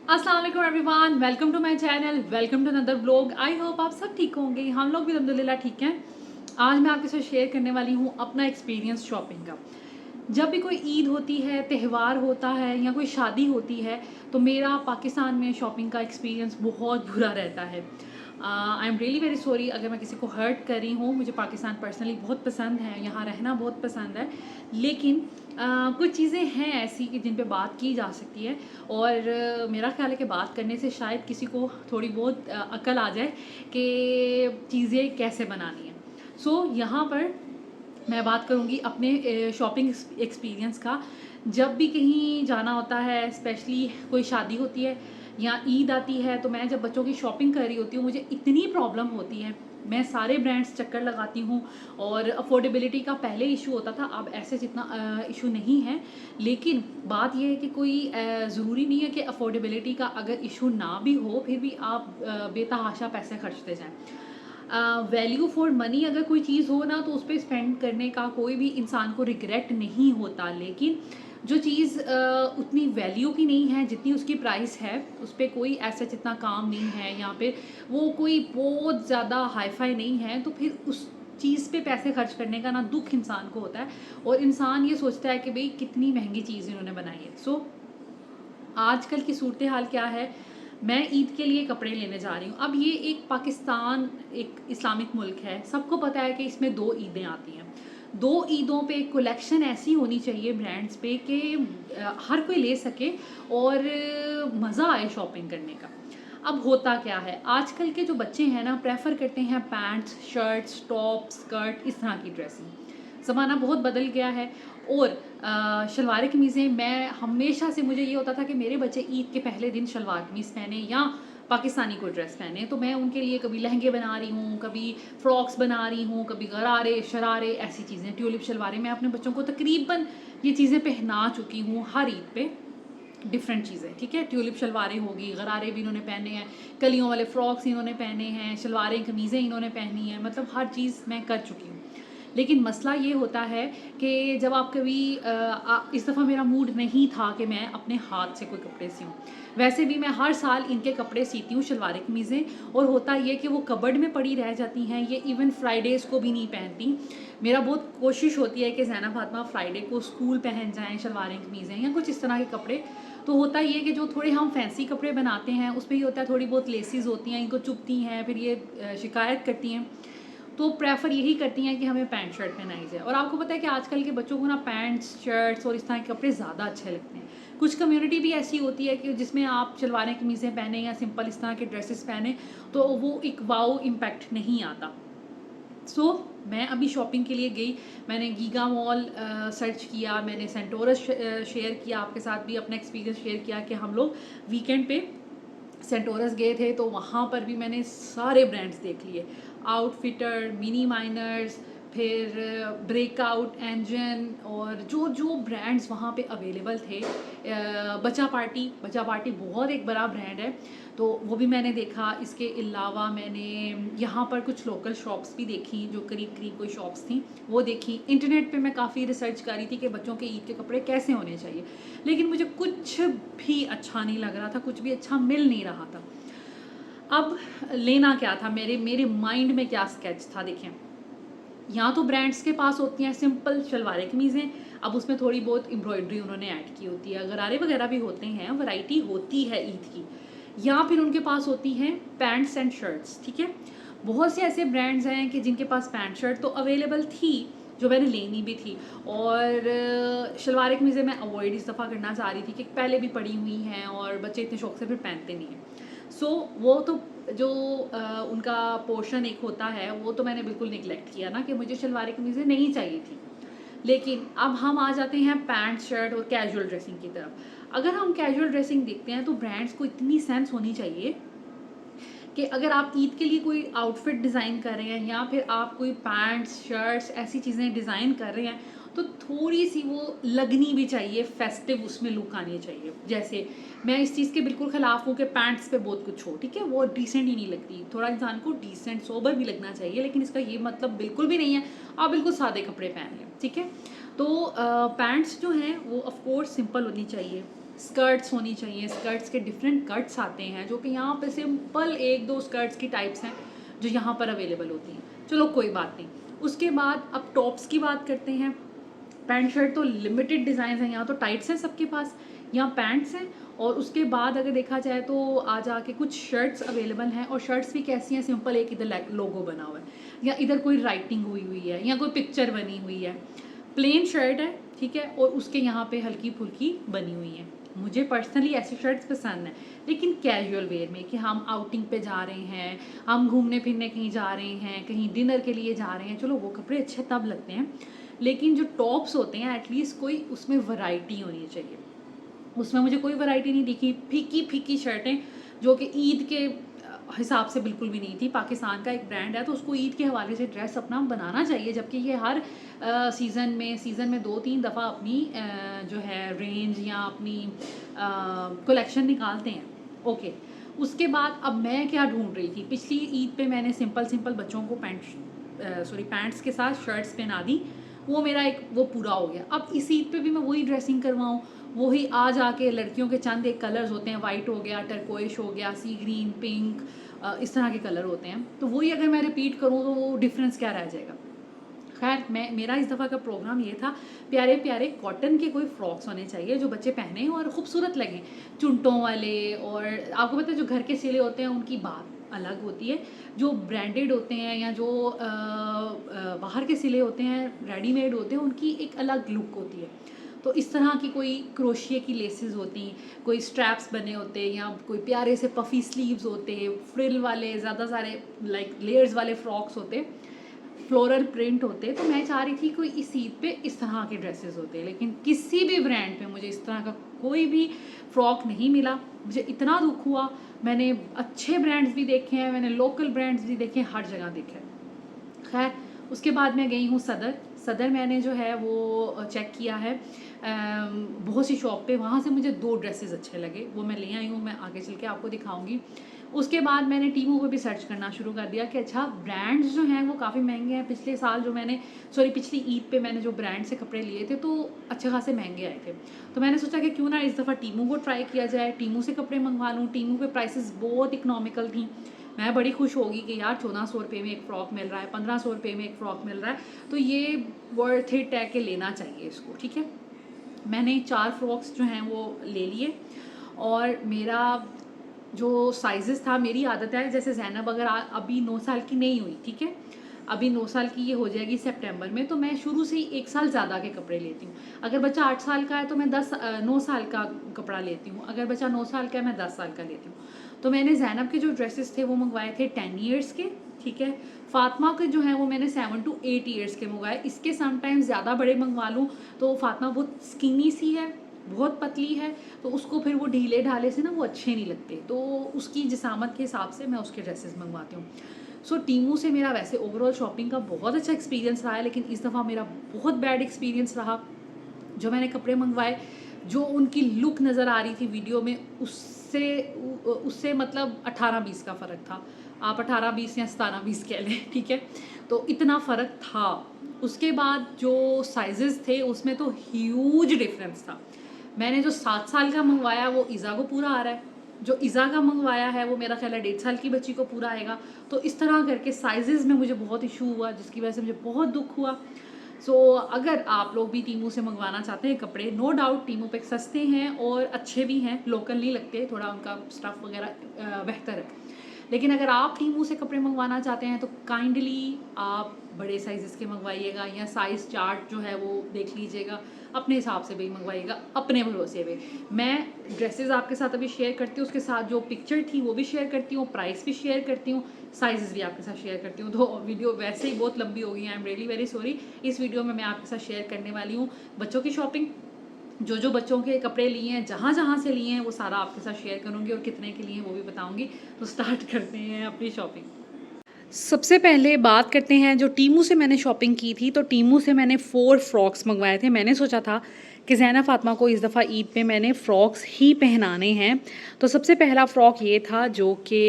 अस्सलाम वालेकुम everyone, welcome to my channel, welcome to another vlog. I hope आप सब ठीक होंगे। हम लोग भी अल्हम्दुलिल्लाह ठीक हैं। आज मैं आपके साथ शेयर करने वाली हूँ अपना एक्सपीरियंस शॉपिंग का। जब भी कोई ईद होती है, त्यौहार होता है या कोई शादी होती है, तो मेरा पाकिस्तान में शॉपिंग का एक्सपीरियंस बहुत बुरा रहता है। I am really very sorry अगर मैं किसी को हर्ट कर रही हूँ। मुझे पाकिस्तान पर्सनली बहुत पसंद है, यहाँ रहना बहुत पसंद है, लेकिन कुछ चीज़ें हैं ऐसी कि जिन पे बात की जा सकती है। और मेरा ख्याल है कि बात करने से शायद किसी को थोड़ी बहुत अकल आ जाए कि चीज़ें कैसे बनानी है। सो यहाँ पर मैं बात करूँगी अपने शॉपिंग एक्सपीरियंस का। जब भी कहीं जाना होता है, स्पेशली कोई शादी होती है या ईद आती है, तो मैं जब बच्चों की शॉपिंग कर रही होती हूँ, मुझे इतनी प्रॉब्लम होती है। मैं सारे ब्रांड्स चक्कर लगाती हूँ। और अफोर्डेबिलिटी का पहले इशू होता था, अब ऐसे जितना इशू नहीं है। लेकिन बात यह है कि कोई ज़रूरी नहीं है कि अफोर्डेबिलिटी का अगर इशू ना भी हो, फिर भी आप बेतहाशा पैसे खर्चते जाएं। वैल्यू फॉर मनी अगर कोई चीज़ हो ना, तो उस पर स्पेंड करने का कोई भी इंसान को रिग्रेट नहीं होता। लेकिन जो चीज़ उतनी वैल्यू की नहीं है जितनी उसकी प्राइस है, उस पर कोई ऐसा जितना काम नहीं है, यहाँ पे वो कोई बहुत ज़्यादा हाईफाई नहीं है, तो फिर उस चीज़ पे पैसे खर्च करने का ना दुख इंसान को होता है। और इंसान ये सोचता है कि भाई कितनी महंगी चीज़ इन्होंने बनाई है। सो आजकल की सूरत हाल क्या है। मैं ईद के लिए कपड़े लेने जा रही हूँ। अब ये एक पाकिस्तान एक इस्लामिक मुल्क है, सबको पता है कि इसमें 2 ईदें आती हैं। 2 ईदों पे कलेक्शन ऐसी होनी चाहिए ब्रांड्स पे कि हर कोई ले सके और मज़ा आए शॉपिंग करने का। अब होता क्या है, आजकल के जो बच्चे हैं ना, प्रेफर करते हैं पैंट्स, शर्ट्स, टॉप, स्कर्ट, इस तरह की ड्रेसिंग। ज़माना बहुत बदल गया है। और शलवार कमीज़ें, मैं हमेशा से मुझे ये होता था कि मेरे बच्चे ईद के पहले दिन शलवार कमीज़ पहने या पाकिस्तानी कोई ड्रेस पहने, तो मैं उनके लिए कभी लहंगे बना रही हूँ, कभी फ्रॉक्स बना रही हूँ, कभी गरारे शरारे ऐसी चीज़ें, ट्यूलिप शलवारें। मैं अपने बच्चों को तकरीबन ये चीज़ें पहना चुकी हूँ हर ईद पे। डिफरेंट चीज़ें, ठीक है। ट्यूलिप शलवारें होगी, गरारे भी इन्होंने पहने हैं, कलियों वाले फ्रॉक्स इन्होंने पहने हैं, शलवारें कमीज़ें इन्होंने पहनी हैं, मतलब हर चीज़ मैं कर चुकी हूँ। लेकिन मसला ये होता है कि जब आप कभी इस दफ़ा मेरा मूड नहीं था कि मैं अपने हाथ से कोई कपड़े सीऊँ। वैसे भी मैं हर साल इनके कपड़े सीती हूँ, शलवारें कमीज़ें, और होता ये कि वो कबर्ड में पड़ी रह जाती हैं। ये इवन फ्राइडेज़ को भी नहीं पहनती। मेरा बहुत कोशिश होती है कि ज़ैना फातिमा फ्राइडे को स्कूल पहन जाएँ शलवारें कमीज़ें या कुछ इस तरह के कपड़े। तो होता ये कि जो थोड़े हम फैंसी कपड़े बनाते हैं, उसमें ये होता है थोड़ी बहुत लेसिस होती हैं, इनको चुभती हैं, फिर ये शिकायत करती हैं। तो प्रेफर यही करती हैं कि हमें पैंट शर्ट पहनाई जाए। और आपको पता है कि आजकल के बच्चों को ना पैंट्स, शर्ट्स और इस तरह के कपड़े ज़्यादा अच्छे लगते हैं। कुछ कम्युनिटी भी ऐसी होती है कि जिसमें आप शलवारें कमीज़ें पहने या सिंपल इस तरह के ड्रेसेस पहने, तो वो एक वाओ इम्पैक्ट नहीं आता। मैं अभी शॉपिंग के लिए गई। मैंने गीगा मॉल सर्च किया, मैंने सेंटोरस शेयर किया, आपके साथ भी अपना एक्सपीरियंस शेयर किया कि हम लोग वीकेंड पे सेंटोरस गए थे, तो वहाँ पर भी मैंने सारे ब्रांड्स देख लिए। आउटफिटर, मिनी माइनर्स, फिर ब्रेकआउट, एंजन, और जो जो ब्रांड्स वहाँ पे अवेलेबल थे। बचा पार्टी बहुत एक बड़ा ब्रांड है, तो वो भी मैंने देखा। इसके अलावा मैंने यहाँ पर कुछ लोकल शॉप्स भी देखी, जो करीब करीब कोई शॉप्स थी वो देखी। इंटरनेट पे मैं काफ़ी रिसर्च कर रही थी कि बच्चों के ईद के कपड़े कैसे होने चाहिए, लेकिन मुझे कुछ भी अच्छा नहीं लग रहा था, कुछ भी अच्छा मिल नहीं रहा था। अब लेना क्या था, मेरे मेरे माइंड में क्या स्केच था, देखें। यहाँ तो ब्रांड्स के पास होती हैं सिंपल शलवारें कमीज़ें, अब उसमें थोड़ी बहुत एम्ब्रॉयडरी उन्होंने ऐड की होती है, गरारे वगैरह भी होते हैं, वैरायटी होती है ईद की। या फिर उनके पास होती हैं पैंट्स एंड शर्ट्स, ठीक है। बहुत से ऐसे ब्रांड्स हैं कि जिनके पास पैंट शर्ट तो अवेलेबल थी, जो मैंने लेनी भी थी। और शलवार कमीज़ें मैं अवॉइड इस दफ़ा करना चाह रही थी कि पहले भी पड़ी हुई हैं और बच्चे इतने शौक से फिर पहनते नहीं हैं। वो तो जो उनका पोर्शन एक होता है, वो तो मैंने बिल्कुल निगलेक्ट किया ना कि मुझे शलवार कमीज़ें नहीं चाहिए थी। लेकिन अब हम आ जाते हैं पैंट शर्ट और कैजुअल ड्रेसिंग की तरफ। अगर हम कैजुअल ड्रेसिंग देखते हैं, तो ब्रांड्स को इतनी सेंस होनी चाहिए कि अगर आप ईद के लिए कोई आउटफिट डिज़ाइन कर रहे हैं या फिर आप कोई पैंट्स, शर्ट्स, ऐसी चीज़ें डिज़ाइन कर रहे हैं, तो थोड़ी सी वो लगनी भी चाहिए, फेस्टिव उसमें लुक आनी चाहिए। जैसे मैं इस चीज़ के बिल्कुल ख़िलाफ़ हूँ कि पैंट्स पे बहुत कुछ हो, ठीक है, वो डिसेंट ही नहीं लगती। थोड़ा इंसान को डिसेंट सोबर भी लगना चाहिए, लेकिन इसका ये मतलब बिल्कुल भी नहीं है आप बिल्कुल सादे कपड़े पहन लें, ठीक है। तो पैंट्स जो हैं वो ऑफ कोर्स सिंपल होनी चाहिए, स्कर्ट्स होनी चाहिए, स्कर्ट्स के डिफरेंट कट्स आते हैं जो कि यहाँ पे सिंपल एक दो स्कर्ट्स की टाइप्स हैं जो यहाँ पर अवेलेबल होती हैं, चलो कोई बात नहीं। उसके बाद अब टॉप्स की बात करते हैं। पैंट शर्ट तो लिमिटेड डिज़ाइन हैं, यहाँ तो टाइट्स हैं सबके पास, यहाँ पैंट्स हैं। और उसके बाद अगर देखा जाए तो आ जाके कुछ शर्ट्स अवेलेबल हैं, और शर्ट्स भी कैसी हैं, सिंपल एक इधर लोगो बना हुआ है या इधर कोई राइटिंग हुई हुई है या कोई पिक्चर बनी हुई है, प्लेन शर्ट है, ठीक है, और उसके यहाँ पे हल्की फुल्की बनी हुई है। मुझे पर्सनली ऐसी शर्ट्स पसंद हैं, लेकिन कैजुअल वेयर में कि हम आउटिंग पे जा रहे हैं, हम घूमने फिरने कहीं जा रहे हैं, कहीं डिनर के लिए जा रहे हैं, चलो वो कपड़े अच्छे तब लगते हैं। लेकिन जो टॉप्स होते हैं एटलीस्ट कोई उसमें वैरायटी होनी चाहिए। उसमें मुझे कोई वैरायटी नहीं दिखी, फीकी फीकी शर्टें जो कि ईद के हिसाब से बिल्कुल भी नहीं थी। पाकिस्तान का एक ब्रांड है तो उसको ईद के हवाले से ड्रेस अपना बनाना चाहिए, जबकि ये हर सीज़न में 2-3 दफ़ा अपनी जो है रेंज या अपनी कलेक्शन निकालते हैं। ओके, उसके बाद अब मैं क्या ढूंढ रही थी, पिछली ईद पे मैंने सिंपल बच्चों को पैंट्स के साथ शर्ट्स पहना दी, वो मेरा एक वो पूरा हो गया। अब इस ईद पे भी मैं वही ड्रेसिंग करवाऊँ, वही आ जाके लड़कियों के चंद एक कलर्स होते हैं, वाइट हो गया, टर्कोइश हो गया, सी ग्रीन, पिंक, इस तरह के कलर होते हैं, तो वही अगर मैं रिपीट करूँ तो वो डिफरेंस क्या रह जाएगा। खैर मेरा इस दफ़ा का प्रोग्राम ये था, प्यारे प्यारे कॉटन के कोई फ्रॉक्स होने चाहिए जो बच्चे पहने और ख़ूबसूरत लगें, चुनटों वाले। और आपको पता है जो घर के सिले होते हैं उनकी बात अलग होती है, जो ब्रांडेड होते हैं या जो बाहर के सिले होते हैं, रेडीमेड होते हैं, उनकी एक अलग लुक होती है। तो इस तरह की कोई क्रोशिया की लेसेस होती, कोई स्ट्रैप्स बने होते, या कोई प्यारे से पफ़ी स्लीव्स होते, फ्रिल वाले ज़्यादा सारे लाइक लेयर्स वाले फ्रॉक्स होते, फ्लोरल प्रिंट होते। तो मैं चाह रही थी कोई इस ईद पे इस तरह के ड्रेसेस होते, लेकिन किसी भी ब्रांड पे मुझे इस तरह का कोई भी फ्रॉक नहीं मिला। मुझे इतना दुख हुआ, मैंने अच्छे ब्रांड्स भी देखे हैं, मैंने लोकल ब्रांड्स भी देखे हैं, हर जगह देखे हैं। खैर उसके बाद मैं गई हूँ सदर मैंने जो है वो चेक किया है बहुत सी शॉप पे, वहाँ से मुझे 2 ड्रेसेस अच्छे लगे, वो मैं ले आई हूँ, मैं आगे चल के आपको दिखाऊंगी। उसके बाद मैंने टीमू पे भी सर्च करना शुरू कर दिया कि अच्छा ब्रांड्स जो हैं वो काफ़ी महंगे हैं। पिछले साल जो पिछली ईद पे मैंने जो ब्रांड से कपड़े लिए थे तो अच्छे खासे महंगे आए थे, तो मैंने सोचा कि क्यों ना इस दफ़ा टीमू को ट्राई किया जाए, टीमू से कपड़े मंगवा लूँ। टीमू पे प्राइसेस बहुत इकनॉमिकल थी, मैं बड़ी खुश होगी कि यार 1400 रुपये में एक फ़्रॉक मिल रहा है, 1500 रुपये में एक फ़्रॉक मिल रहा है, तो ये वर्थ इट है कि लेना चाहिए इसको। ठीक है, मैंने 4 फ्रॉक्स जो हैं वो ले लिए, और मेरा जो साइज़ेस था, मेरी आदत है जैसे ज़ैनब अगर अभी 9 साल की नहीं हुई, ठीक है, अभी 9 साल की ये हो जाएगी सितंबर में, तो मैं शुरू से ही 1 साल ज़्यादा के कपड़े लेती हूँ। अगर बच्चा 8 साल का है तो मैं 9 साल का कपड़ा लेती हूँ, अगर बच्चा 9 साल का है मैं 10 साल का लेती हूँ। तो मैंने ज़ैनब के जो ड्रेसेस थे वो मंगवाए थे 10 ईयर्स के, ठीक है। फातिमा के जो हैं वो मैंने 7 to 8 ईयर्स के मंगवाए। इसके समटाइम्स ज़्यादा बड़े मंगवा लूँ तो फातिमा बहुत स्किनी सी है, बहुत पतली है, तो उसको फिर वो ढीले ढाले से ना वो अच्छे नहीं लगते, तो उसकी जिसामत के हिसाब से मैं उसके ड्रेसेस मंगवाती हूँ। सो टीमू से मेरा वैसे ओवरऑल शॉपिंग का बहुत अच्छा एक्सपीरियंस रहा है, लेकिन इस दफ़ा मेरा बहुत बैड एक्सपीरियंस रहा। जो मैंने कपड़े मंगवाए, जो उनकी लुक नज़र आ रही थी वीडियो में, उससे मतलब 18-20 का फ़र्क था। आप 18-20 या 17-20 कह लें, ठीक है, तो इतना फ़र्क था। उसके बाद जो साइजेस थे उसमें तो ह्यूज डिफरेंस था। मैंने जो 7 साल का मंगवाया वो ईज़ा को पूरा आ रहा है, जो ईज़ा का मंगवाया है वो मेरा ख्याल है 1.5 साल की बच्ची को पूरा आएगा। तो इस तरह करके साइजेस में मुझे बहुत इशू हुआ, जिसकी वजह से मुझे बहुत दुख हुआ। सो अगर आप लोग भी टीमू से मंगवाना चाहते हैं कपड़े, नो डाउट टीमू पे सस्ते हैं और अच्छे भी हैं, लोकल नहीं लगते, थोड़ा उनका स्टफ़ वगैरह बेहतर है। लेकिन अगर आप टीमू से कपड़े मंगवाना चाहते हैं तो काइंडली आप बड़े साइज़ के मंगवाइएगा, या साइज़ चार्ट जो है वो देख लीजिएगा, अपने हिसाब से भी मंगवाइएगा, अपने भरोसे पे। मैं ड्रेसेस आपके साथ अभी शेयर करती हूँ, उसके साथ जो पिक्चर थी वो भी शेयर करती हूँ, प्राइस भी शेयर करती हूँ, साइज़ भी आपके साथ शेयर करती हूँ। तो वीडियो वैसे ही बहुत लंबी हो गई, I am really very sorry. इस वीडियो में मैं आपके साथ शेयर करने वाली हूँ बच्चों की शॉपिंग, जो बच्चों के कपड़े लिए हैं, जहाँ से लिए हैं, वो सारा आपके साथ शेयर करूँगी, और कितने के लिए वो भी बताऊँगी। तो स्टार्ट करते हैं अपनी शॉपिंग। सबसे पहले बात करते हैं जो टीमू से मैंने शॉपिंग की थी। तो टीमू से मैंने 4 फ्रॉक्स मंगवाए थे। मैंने सोचा था कि ज़ैना फातिमा को इस दफ़ा ईद पे मैंने फ़्रॉक्स ही पहनाने हैं। तो सबसे पहला फ़्रॉक ये था जो कि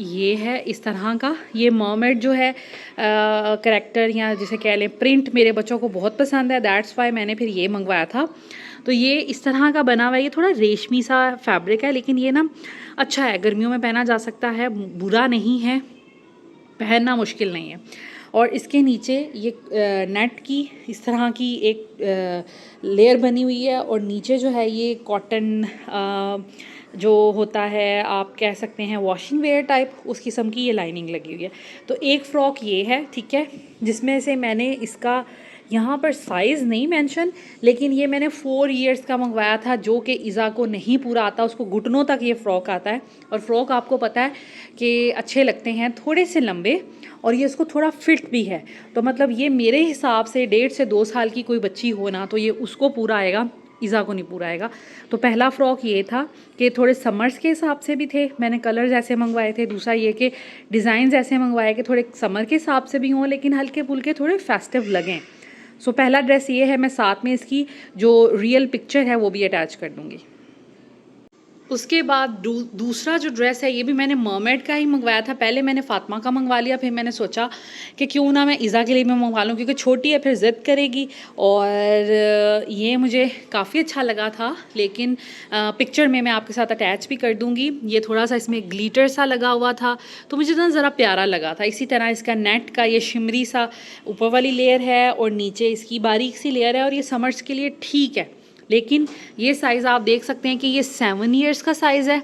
ये है इस तरह का, ये मर्मेड जो है करैक्टर या जिसे कह लें प्रिंट, मेरे बच्चों को बहुत पसंद है, दैट्स वाई मैंने फिर ये मंगवाया था। तो ये इस तरह का बना हुआ है, ये थोड़ा रेशमी सा फैब्रिक है, लेकिन ये ना अच्छा है, गर्मियों में पहना जा सकता है, बुरा नहीं है, पहनना मुश्किल नहीं है। और इसके नीचे ये नेट की इस तरह की एक लेयर बनी हुई है, और नीचे जो है ये कॉटन जो होता है, आप कह सकते हैं वॉशिंग वेयर टाइप, उस किस्म की ये लाइनिंग लगी हुई है। तो एक फ़्रॉक ये है, ठीक है, जिसमें से मैंने इसका यहाँ पर साइज़ नहीं मेंशन, लेकिन ये मैंने 4 इयर्स का मंगवाया था, जो कि इज़ा को नहीं पूरा आता, उसको घुटनों तक ये फ़्रॉक आता है। और फ़्रॉक आपको पता है कि अच्छे लगते हैं, थोड़े से लंबे, और ये इसको थोड़ा फिट भी है। तो मतलब ये मेरे हिसाब से 1.5 से 2 साल की कोई बच्ची हो ना, तो ये उसको पूरा आएगा, इज़ा को नहीं पूरा आएगा। तो पहला फ़्रॉक ये था कि थोड़े समर्स के हिसाब से भी थे, मैंने कलर्स ऐसे मंगवाए थे। दूसरा ये कि डिज़ाइंस ऐसे मंगवाए कि थोड़े समर के हिसाब से भी हों, लेकिन हल्के फुल्के थोड़े फेस्टिव लगें। सो पहला ड्रेस ये है, मैं साथ में इसकी जो रियल पिक्चर है वो भी अटैच कर दूँगी। उसके बाद दूसरा जो ड्रेस है, ये भी मैंने मर्मेड का ही मंगवाया था। पहले मैंने फ़ातिमा का मंगवा लिया, फिर मैंने सोचा कि क्यों ना मैं इज़ा के लिए भी मंगवा लूँ, क्योंकि छोटी है, फिर ज़िद करेगी। और ये मुझे काफ़ी अच्छा लगा था, लेकिन पिक्चर में मैं आपके साथ अटैच भी कर दूँगी। ये थोड़ा सा इसमें ग्लिटर सा लगा हुआ था, तो मुझे ना ज़रा प्यारा लगा था। इसी तरह इसका नेट का ये शिमरी सा ऊपर वाली लेयर है, और नीचे इसकी बारीक सी लेयर है, और ये समर्स के लिए ठीक है। लेकिन ये साइज़ आप देख सकते हैं कि ये 7 इयर्स का साइज़ है,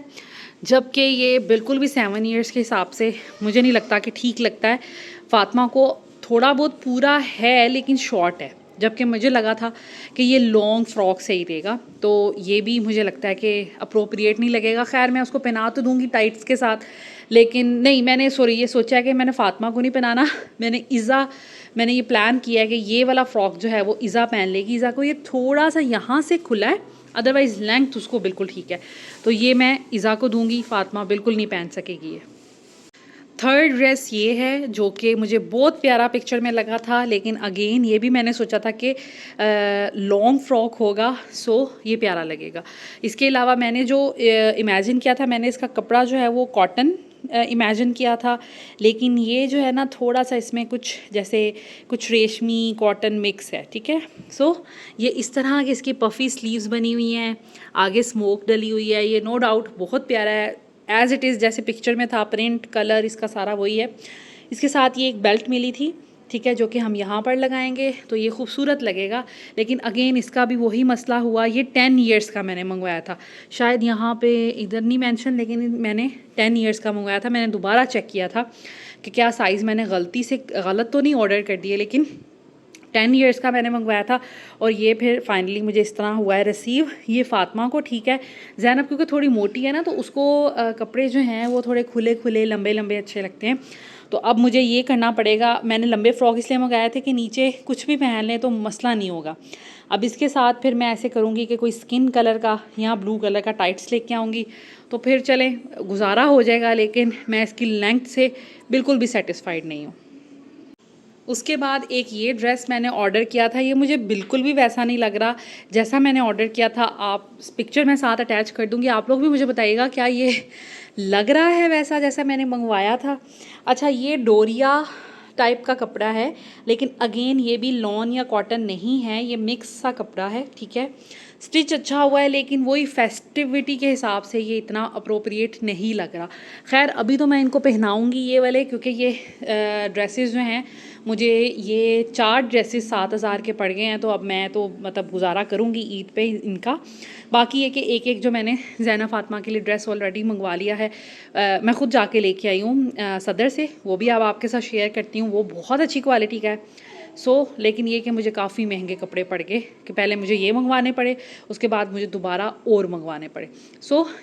जबकि ये बिल्कुल भी 7 इयर्स के हिसाब से मुझे नहीं लगता कि ठीक लगता है। फ़ातिमा को थोड़ा बहुत पूरा है, लेकिन शॉर्ट है, जबकि मुझे लगा था कि ये लॉन्ग फ्रॉक सही रहेगा। तो ये भी मुझे लगता है कि अप्रोप्रिएट नहीं लगेगा। खैर, मैं उसको पहना तो दूँगी टाइट्स के साथ, लेकिन नहीं, मैंने ये सोचा है कि मैंने फ़ातिमा को नहीं पहनाना, मैंने ये प्लान किया है कि ये वाला फ़्रॉक जो है वो इज़ा पहन लेगी। इज़ा को ये थोड़ा सा यहाँ से खुला है, अदरवाइज़ लेंथ उसको बिल्कुल ठीक है। तो ये मैं इज़ा को दूँगी, फ़ातिमा बिल्कुल नहीं पहन सकेगी ये। थर्ड ड्रेस ये है, जो कि मुझे बहुत प्यारा पिक्चर में लगा था, लेकिन अगेन ये भी मैंने सोचा था कि लॉन्ग फ्रॉक होगा, सो ये प्यारा लगेगा। इसके अलावा मैंने जो इमेजिन किया था, मैंने इसका कपड़ा जो है वो कॉटन इमेजिन किया था, लेकिन ये जो है ना थोड़ा सा इसमें कुछ रेशमी कॉटन मिक्स है, ठीक है। सो ये इस तरह की इसकी पफ़ी स्लीव्स बनी हुई हैं, आगे स्मोक डली हुई है। ये नो डाउट बहुत प्यारा है, एज़ इट इज़ जैसे पिक्चर में था, प्रिंट कलर इसका सारा वही है। इसके साथ ये एक बेल्ट मिली थी, ठीक है, जो कि हम यहाँ पर लगाएंगे तो ये खूबसूरत लगेगा। लेकिन अगेन इसका भी वही मसला हुआ, ये 10 इयर्स का मैंने मंगवाया था, शायद यहाँ पे इधर नहीं मेंशन, लेकिन मैंने 10 इयर्स का मंगवाया था। मैंने दोबारा चेक किया था कि क्या साइज़ मैंने गलत तो नहीं ऑर्डर कर दिए, लेकिन 10 इयर्स का मैंने मंगवाया था। और ये फिर फाइनली मुझे इस तरह हुआ है रिसीव। ये फ़ातिमा को ठीक है, ज़ैनब क्योंकि थोड़ी मोटी है ना, तो उसको कपड़े जो हैं वो थोड़े खुले खुले लंबे लंबे अच्छे लगते हैं। तो अब मुझे ये करना पड़ेगा। मैंने लंबे फ्रॉक इसलिए मंगाए थे कि नीचे कुछ भी पहन लें तो मसला नहीं होगा। अब इसके साथ फिर मैं ऐसे करूँगी कि कोई स्किन कलर का या ब्लू कलर का टाइट्स लेके आऊँगी, तो फिर चलें गुजारा हो जाएगा। लेकिन मैं इसकी लेंथ से बिल्कुल भी सेटिस्फाइड नहीं हूँ। उसके बाद एक ये ड्रेस मैंने ऑर्डर किया था, ये मुझे बिल्कुल भी वैसा नहीं लग रहा जैसा मैंने ऑर्डर किया था। आप पिक्चर मैं साथ अटैच कर दूँगी, आप लोग भी मुझे बताइएगा क्या ये लग रहा है वैसा जैसा मैंने मंगवाया था। अच्छा, ये डोरिया टाइप का कपड़ा है, लेकिन अगेन ये भी लॉन या कॉटन नहीं है, ये मिक्स सा कपड़ा है, ठीक है। स्टिच अच्छा हुआ है, लेकिन वही फेस्टिविटी के हिसाब से ये इतना अप्रोप्रिएट नहीं लग रहा। खैर, अभी तो मैं इनको पहनाऊँगी ये वाले, क्योंकि ये ड्रेसेस जो हैं, मुझे ये 4 ड्रेसेस 7,000 के पड़ गए हैं। तो अब मैं तो मतलब गुजारा करूँगी ईद पे इनका। बाकी ये कि एक एक जो मैंने ज़ैना फ़ातिमा के लिए ड्रेस ऑलरेडी मंगवा लिया है, मैं ख़ुद जाके लेके आई हूँ सदर से, वो भी अब आपके साथ शेयर करती हूँ। वो बहुत अच्छी क्वालिटी का है। लेकिन ये कि मुझे काफ़ी महंगे कपड़े पड़ गए कि पहले मुझे ये मंगवाने पड़े, उसके बाद मुझे दोबारा और मंगवाने पड़े।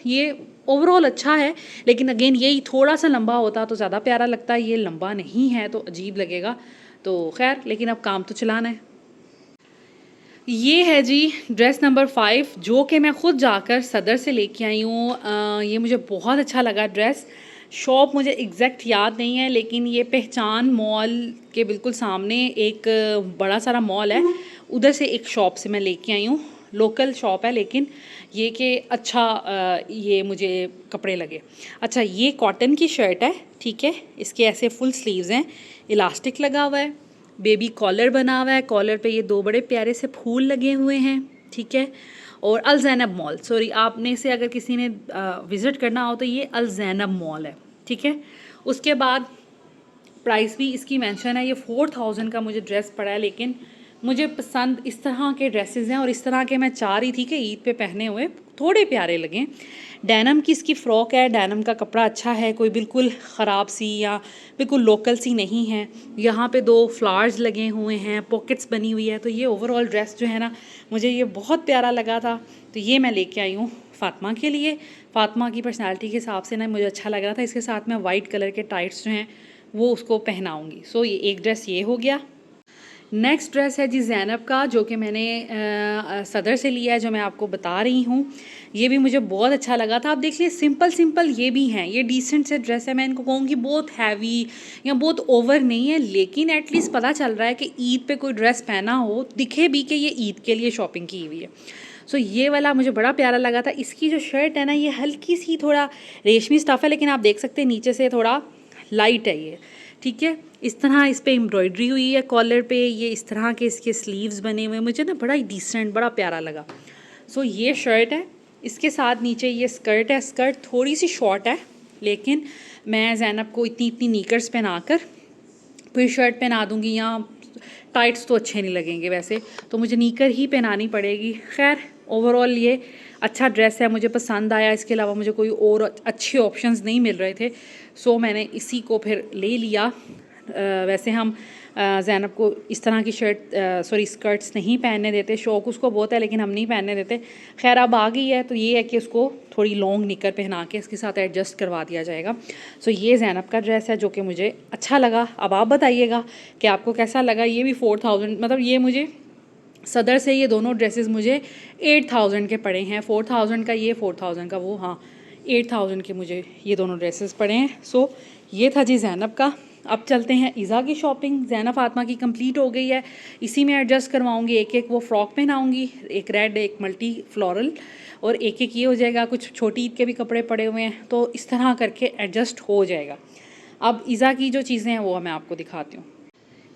ये ओवरऑल अच्छा है, लेकिन अगेन यही थोड़ा सा लंबा होता तो ज़्यादा प्यारा लगता है। ये लंबा नहीं है तो अजीब लगेगा। तो खैर, लेकिन अब काम तो चलाना है। ये है जी ड्रेस नंबर 5, जो कि मैं ख़ुद जाकर सदर से लेके आई हूँ। ये मुझे बहुत अच्छा लगा ड्रेस। शॉप मुझे एग्जैक्ट याद नहीं है, लेकिन ये पहचान मॉल के बिल्कुल सामने एक बड़ा सारा मॉल है, उधर से एक शॉप से मैं लेके आई हूँ। लोकल शॉप है, लेकिन ये कि अच्छा ये मुझे कपड़े लगे। अच्छा, ये कॉटन की शर्ट है, ठीक है। इसके ऐसे फुल स्लीव्स हैं, इलास्टिक लगा हुआ है, बेबी कॉलर बना हुआ है, कॉलर पे ये 2 बड़े प्यारे से फूल लगे हुए हैं, ठीक है। और अल ज़ैनब मॉल, सॉरी आपने से अगर किसी ने विज़िट करना हो तो ये अल ज़ैनब मॉल है, ठीक है। उसके बाद प्राइस भी इसकी मेंशन है, ये 4000 का मुझे ड्रेस पड़ा है, लेकिन मुझे पसंद इस तरह के ड्रेसेस हैं और इस तरह के मैं चाह रही थी कि ईद पे पहने हुए थोड़े प्यारे लगें। डेनम की इसकी फ़्रॉक है, डेनम का कपड़ा अच्छा है, कोई बिल्कुल ख़राब सी या बिल्कुल लोकल सी नहीं है। यहाँ पे 2 फ्लावर्स लगे हुए हैं, पॉकेट्स बनी हुई है, तो ये ओवरऑल ड्रेस जो है ना मुझे ये बहुत प्यारा लगा था, तो ये मैं लेके आई हूँ फ़ातिमा के लिए। फ़ातिमा की पर्सनैलिटी के हिसाब से ना मुझे अच्छा लग रहा था। इसके साथ में वाइट कलर के टाइट्स जो हैं वो उसको पहनाऊँगी। सो ये एक ड्रेस ये हो गया। नेक्स्ट ड्रेस है जी ज़ैनब का, जो कि मैंने सदर से लिया है, जो मैं आपको बता रही हूँ। ये भी मुझे बहुत अच्छा लगा था। आप देख लीजिए सिंपल सिंपल ये भी हैं, ये डिसेंट से ड्रेस है। मैं इनको कहूँगी बहुत हैवी या बहुत ओवर नहीं है, लेकिन एटलीस्ट पता चल रहा है कि ईद पे कोई ड्रेस पहना हो, दिखे भी कि ये ईद के लिए शॉपिंग की हुई है। सो ये वाला मुझे बड़ा प्यारा लगा था। इसकी जो शर्ट है ना, ये हल्की सी थोड़ा रेशमी स्टफ़ है, लेकिन आप देख सकते हैं नीचे से थोड़ा लाइट है ये, ठीक है। इस तरह इस पे एम्ब्रॉयडरी हुई है कॉलर पे, ये इस तरह के इसके स्लीव्स बने हुए, मुझे ना बड़ा ही डिसेंट, बड़ा प्यारा लगा। सो ये शर्ट है, इसके साथ नीचे ये स्कर्ट है। स्कर्ट थोड़ी सी शॉर्ट है, लेकिन मैं ज़ैनब को इतनी इतनी नीकर्स पहना कर फिर शर्ट पहना दूँगी, या टाइट्स तो अच्छे नहीं लगेंगे वैसे, तो मुझे नीकर ही पहनानी पड़ेगी। खैर ओवरऑल ये अच्छा ड्रेस है, मुझे पसंद आया। इसके अलावा मुझे कोई और अच्छे ऑप्शंस नहीं मिल रहे थे, सो मैंने इसी को फिर ले लिया। वैसे हम ज़ैनब को इस तरह की स्कर्ट्स नहीं पहनने देते, शौक़ उसको बहुत है लेकिन हम नहीं पहनने देते। खैर अब आ गई है तो ये है कि उसको थोड़ी लॉन्ग निकर पहना के इसके साथ एडजस्ट करवा दिया जाएगा। सो ये ज़ैनब का ड्रेस है जो कि मुझे अच्छा लगा। अब आप बताइएगा कि आपको कैसा लगा। ये भी 4000, मतलब ये मुझे सदर से ये दोनों ड्रेसेस मुझे 8000 के पड़े हैं। 4000 का ये, 4000 का वो, हाँ 8000 के मुझे ये दोनों ड्रेसेस पड़े हैं। सो ये था जी ज़ैनब का। अब चलते हैं इज़ा की शॉपिंग। ज़ैनब फ़ातिमा की कंप्लीट हो गई है, इसी में एडजस्ट करवाऊँगी। एक एक वो फ़्रॉक पहनाऊँगी, एक रेड, एक मल्टी फ्लोरल, और एक एक ये हो जाएगा। कुछ छोटी ईद के भी कपड़े पड़े हुए हैं, तो इस तरह करके एडजस्ट हो जाएगा। अब इज़ा की जो चीज़ें हैं वो मैं आपको दिखाती हूँ।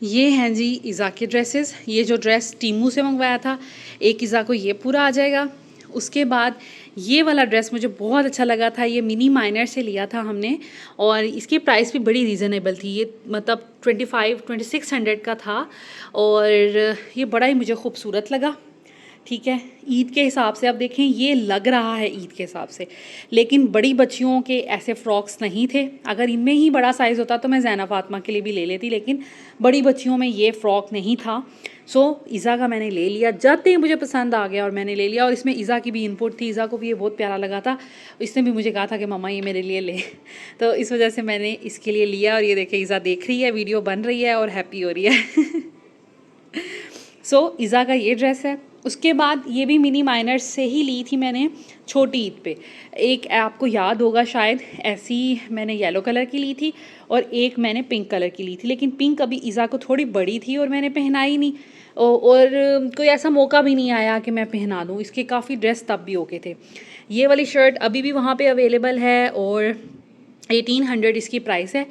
ये हैं जी इज़ा के ड्रेसेस। ये जो ड्रेस टीमू से मंगवाया था, एक इज़ा को ये पूरा आ जाएगा। उसके बाद ये वाला ड्रेस मुझे बहुत अच्छा लगा था, ये मिनी माइनर से लिया था हमने, और इसकी प्राइस भी बड़ी रीज़नेबल थी। ये मतलब 2600 का था, और ये बड़ा ही मुझे खूबसूरत लगा, ठीक है। ईद के हिसाब से आप देखें ये लग रहा है ईद के हिसाब से, लेकिन बड़ी बच्चियों के ऐसे फ़्रॉक्स नहीं थे। अगर इनमें ही बड़ा साइज़ होता तो मैं ज़ैनब फ़ातिमा के लिए भी ले लेती, लेकिन बड़ी बच्चियों में ये फ़्रॉक नहीं था। सो इज़ा का मैंने ले लिया, जाते ही मुझे पसंद आ गया और मैंने ले लिया। और इसमें इज़ा की भी इनपुट थी, इज़ा को भी ये बहुत प्यारा लगा था। इसने भी मुझे कहा था कि मम्मा ये मेरे लिए ले तो इस वजह से मैंने इसके लिए लिया। और ये देखें इज़ा देख रही है, वीडियो बन रही है और हैप्पी हो रही है। सो इज़ा का ये ड्रेस है। उसके बाद ये भी मिनी माइनर से ही ली थी मैंने छोटी ईद पे। एक आपको याद होगा शायद, ऐसी मैंने येलो कलर की ली थी और एक मैंने पिंक कलर की ली थी, लेकिन पिंक अभी इज़ा को थोड़ी बड़ी थी और मैंने पहनाई नहीं, और कोई ऐसा मौका भी नहीं आया कि मैं पहना दूँ। इसके काफ़ी ड्रेस तब भी ओके थे। ये वाली शर्ट अभी भी वहाँ पे अवेलेबल है और 1800 इसकी प्राइस है।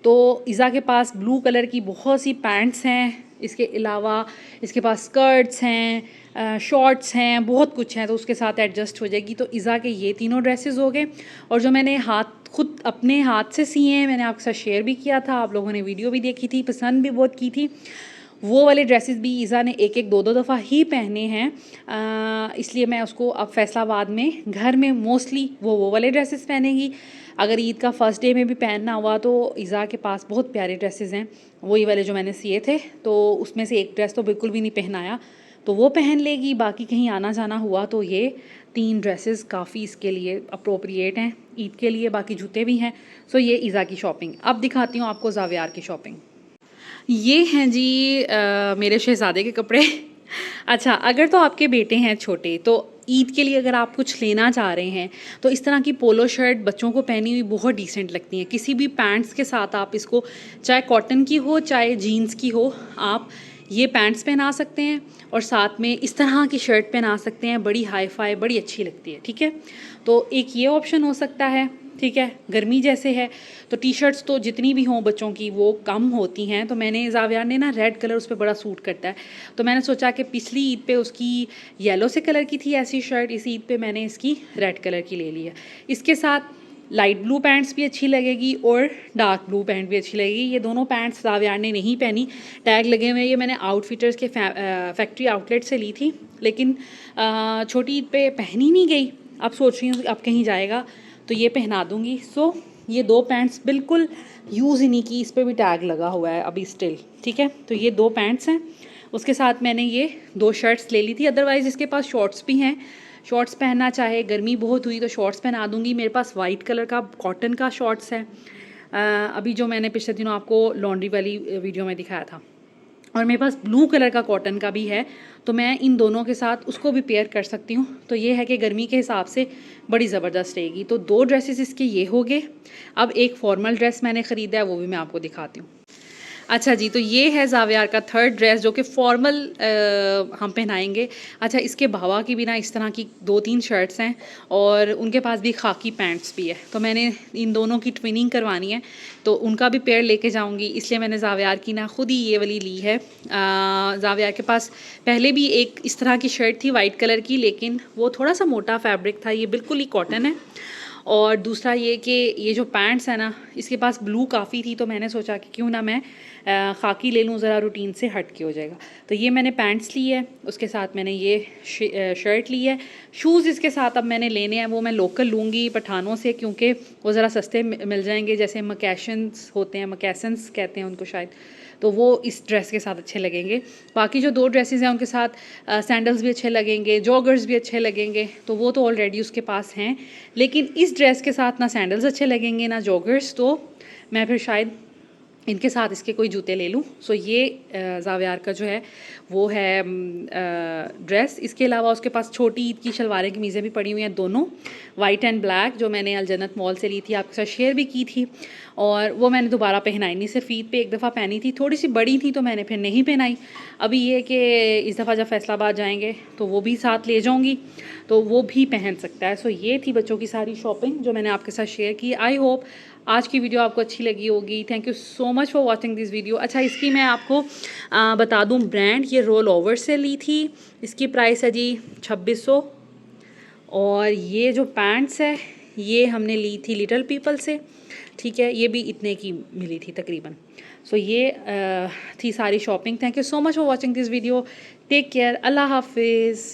तो इज़ा के पास ब्लू कलर की बहुत सी पैंट्स हैं, इसके अलावा इसके पास स्कर्ट्स हैं, शॉर्ट्स हैं, बहुत कुछ है, तो उसके साथ एडजस्ट हो जाएगी। तो इज़ा के ये तीनों ड्रेसेस हो गए। और जो मैंने खुद अपने हाथ से सिए हैं, मैंने आपके साथ शेयर भी किया था, आप लोगों ने वीडियो भी देखी थी, पसंद भी बहुत की थी। वो वाले ड्रेसेस भी इज़ा ने एक एक दो दो दफ़ा ही पहने हैं, इसलिए मैं उसको अब फैसलाबाद में घर में मोस्टली वो वाले ड्रेसेस पहनेगी। अगर ईद का फ़र्स्ट डे में भी पहनना हुआ तो इज़ा के पास बहुत प्यारे ड्रेसेस हैं, वही वाले जो मैंने सिए थे, तो उसमें से एक ड्रेस तो बिल्कुल भी नहीं पहनाया, तो वो पहन लेगी। बाकी कहीं आना जाना हुआ तो ये 3 ड्रेसेस काफ़ी इसके लिए अप्रोप्रिएट हैं ईद के लिए। बाकी जूते भी हैं। सो ये इज़ा की शॉपिंग। अब दिखाती हूँ आपको ज़ावियार की शॉपिंग। ये हैं जी मेरे शहज़ादे के कपड़े। अच्छा, अगर तो आपके बेटे हैं छोटे, तो ईद के लिए अगर आप कुछ लेना चाह रहे हैं तो इस तरह की पोलो शर्ट बच्चों को पहनी हुई बहुत डिसेंट लगती हैं। किसी भी पैंट्स के साथ आप इसको, चाहे कॉटन की हो चाहे जीन्स की हो, आप ये पैंट्स पहना सकते हैं और साथ में इस तरह की शर्ट पहना सकते हैं। बड़ी हाई फाई, बड़ी अच्छी लगती है, ठीक है। तो एक ये ऑप्शन हो सकता है। ठीक है, गर्मी जैसे है तो टी शर्ट्स तो जितनी भी हों बच्चों की वो कम होती हैं। तो मैंने जावियार ने ना रेड कलर उस पर बड़ा सूट करता है, तो मैंने सोचा कि पिछली ईद पे उसकी येलो से कलर की थी ऐसी शर्ट, इस ईद पे मैंने इसकी रेड कलर की ले ली है। इसके साथ लाइट ब्लू पैंट्स भी अच्छी लगेगी और डार्क ब्लू पैंट भी अच्छी लगेगी। ये दोनों पैंट्स जावियार ने नहीं पहनी, टैग लगे हुए, ये मैंने आउटफिटर्स के फैक्ट्री आउटलेट से ली थी, लेकिन छोटी ईद पे पहनी नहीं गई। अब सोच रही हूँ अब कहीं जाएगा तो ये पहना दूँगी। सो ये 2 पैंट्स बिल्कुल यूज़ ही नहीं की, इस पर भी टैग लगा हुआ है अभी स्टिल, ठीक है। तो ये 2 पैंट्स हैं, उसके साथ मैंने ये 2 शर्ट्स ले ली थी। अदरवाइज़ इसके पास शॉर्ट्स भी हैं, शॉर्ट्स पहनना चाहे, गर्मी बहुत हुई तो शॉर्ट्स पहना दूँगी। मेरे पास वाइट कलर का कॉटन का शॉर्ट्स है, अभी जो मैंने पिछले दिनों आपको लॉन्ड्री वाली वीडियो में दिखाया था, और मेरे पास ब्लू कलर का कॉटन का भी है, तो मैं इन दोनों के साथ उसको भी पेयर कर सकती हूँ। तो ये है कि गर्मी के हिसाब से बड़ी ज़बरदस्त रहेगी। तो 2 ड्रेसेस इसके ये हो गए। अब एक फॉर्मल ड्रेस मैंने ख़रीदा है, वो भी मैं आपको दिखाती हूँ। अच्छा जी, तो ये है जावियार का 3rd ड्रेस जो कि फॉर्मल हम पहनाएंगे। अच्छा, इसके भावा की भी ना इस तरह की 2-3 शर्ट्स हैं और उनके पास भी खाकी पैंट्स भी है, तो मैंने इन दोनों की ट्विनिंग करवानी है, तो उनका भी पेयर लेके जाऊंगी, इसलिए मैंने जावियार की ना खुद ही ये वाली ली है। जावियार के पास पहले भी एक इस तरह की शर्ट थी वाइट कलर की, लेकिन वो थोड़ा सा मोटा फैब्रिक था, ये बिल्कुल ही कॉटन है। और दूसरा ये कि ये जो पैंट्स है ना, इसके पास ब्लू काफ़ी थी, तो मैंने सोचा कि क्यों ना मैं खाकी ले लूँ, ज़रा रूटीन से हट के हो जाएगा। तो ये मैंने पैंट्स ली है, उसके साथ मैंने ये शर्ट ली है। शूज़ इसके साथ अब मैंने लेने हैं, वो मैं लोकल लूँगी पठानों से, क्योंकि वो ज़रा सस्ते मिल जाएंगे, जैसे मकैशंस होते हैं, मकैसन्स कहते हैं उनको शायद, तो वो इस ड्रेस के साथ अच्छे लगेंगे। बाकी जो 2 ड्रेसेस हैं उनके साथ सैंडल्स भी अच्छे लगेंगे, जॉगर्स भी अच्छे लगेंगे, तो वो तो ऑलरेडी उसके पास हैं। लेकिन इस ड्रेस के साथ ना सैंडल्स अच्छे लगेंगे ना जॉगर्स, तो मैं फिर शायद इनके साथ इसके कोई जूते ले लूँ। सो ये जावियार का जो है वो है ड्रेस। इसके अलावा उसके पास छोटी ईद की शलवारें कमीज़ें भी पड़ी हुई हैं, दोनों वाइट एंड ब्लैक, जो मैंने अलजन्नत मॉल से ली थी, आपके साथ शेयर भी की थी, और वो मैंने दोबारा पहनाई नहीं, सिर्फ ईद पे एक दफ़ा पहनी थी, थोड़ी सी बड़ी थी तो मैंने फिर नहीं पहनाई। अभी ये कि इस दफ़ा जब फैसलाबाद जाएंगे तो वो भी साथ ले जाऊँगी, तो वो भी पहन सकता है। सो ये थी बच्चों की सारी शॉपिंग जो मैंने आपके साथ शेयर की। आई होप आज की वीडियो आपको अच्छी लगी होगी। Thank you so much for watching this video. अच्छा, इसकी मैं आपको बता दूं ब्रांड, ये रोल ओवर से ली थी, इसकी प्राइस है जी 2600। और ये जो पैंट्स है ये हमने ली थी लिटिल पीपल से, ठीक है, ये भी इतने की मिली थी तकरीबन। सो ये थी सारी shopping. Thank you so much for watching this video. Take care, अल्लाह हाफिज़।